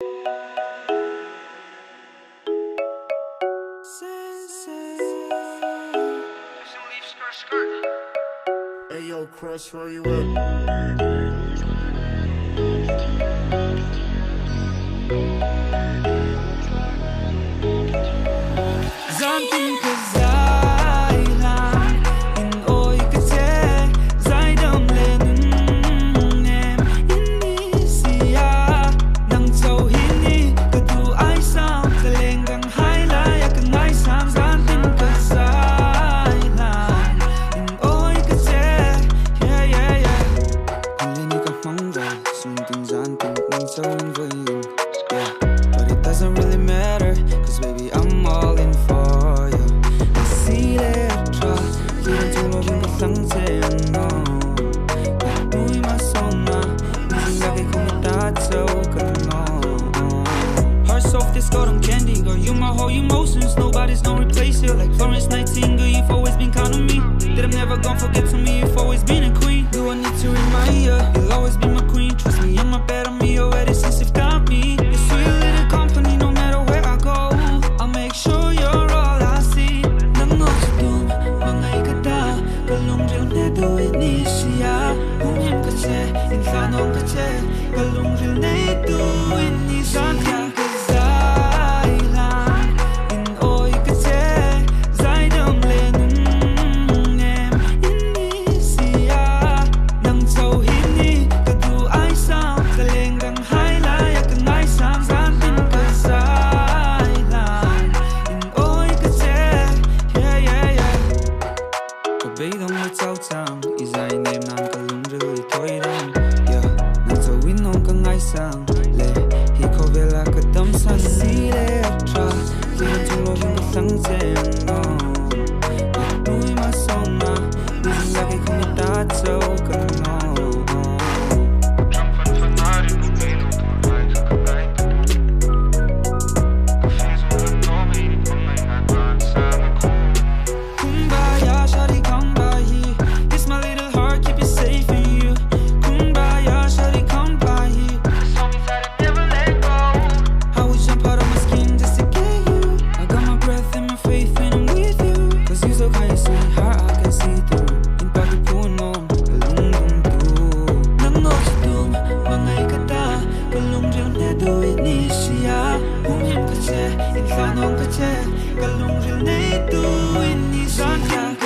Hey yo, Crush, where you at? Something ka Zaihla in oi ka che Zai dam le nun em in sia nang châu hin ni ka tu ai sao ka leng gang hai la ya ka ngai sam something ka Zaihla in oi ka che yeah yeah yeah kun le ni ka mong da something something nang châu in voi yeah but it doesn't really matter cause baby I'm all in for you. I see that try Didn't do love in the things I know Ui mà sâu na Mình là cái không biết đã châu cần Heart soft is golden candy girl, you my whole emotions. Nobody's gonna replace you like Florence Nightingale. You've always been kind of me. That I'm never gonna forget to me. You've always been a queen. Do I need to remind you? You'll always be my queen. Trust me, I'm a better me already since you've got me. You're sweet little company no matter where I go. I'll make sure you're all I see. Nang 어쩌든 망할 거다. 갈롱질 내도 이니시야. 공연 끝에 인사는 끝에 갈롱질 내도 이니시야. Insan on kache, kalung rin na ito, inisan ka.